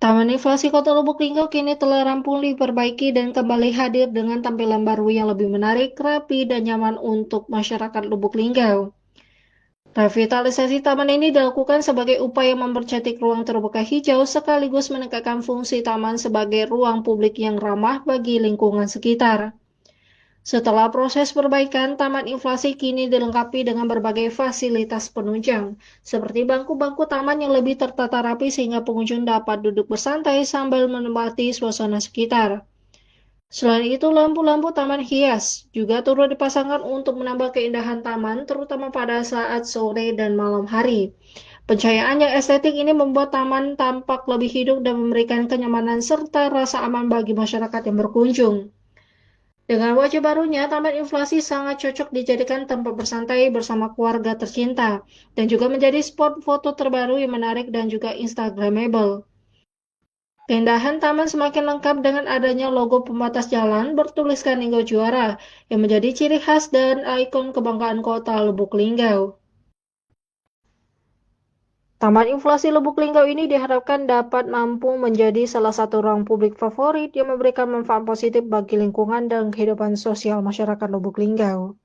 Taman Inflasi Kota Lubuk Linggau kini telah rampung diperbaiki dan kembali hadir dengan tampilan baru yang lebih menarik, rapi, dan nyaman untuk masyarakat Lubuk Linggau. Revitalisasi taman ini dilakukan sebagai upaya mempercantik ruang terbuka hijau sekaligus meningkatkan fungsi taman sebagai ruang publik yang ramah bagi lingkungan sekitar. Setelah proses perbaikan, Taman Inflasi kini dilengkapi dengan berbagai fasilitas penunjang, seperti bangku-bangku taman yang lebih tertata rapi sehingga pengunjung dapat duduk bersantai sambil menikmati suasana sekitar. Selain itu, lampu-lampu taman hias juga turut dipasangkan untuk menambah keindahan taman, terutama pada saat sore dan malam hari. Pencahayaan yang estetik ini membuat taman tampak lebih hidup dan memberikan kenyamanan serta rasa aman bagi masyarakat yang berkunjung. Dengan wajah barunya, Taman Inflasi sangat cocok dijadikan tempat bersantai bersama keluarga tercinta, dan juga menjadi spot foto terbaru yang menarik dan juga Instagramable. Keindahan taman semakin lengkap dengan adanya logo pembatas jalan bertuliskan Linggau Juara, yang menjadi ciri khas dan ikon kebanggaan kota Lubuk Linggau. Taman Inflasi Lubuk Linggau ini diharapkan dapat mampu menjadi salah satu ruang publik favorit yang memberikan manfaat positif bagi lingkungan dan kehidupan sosial masyarakat Lubuk Linggau.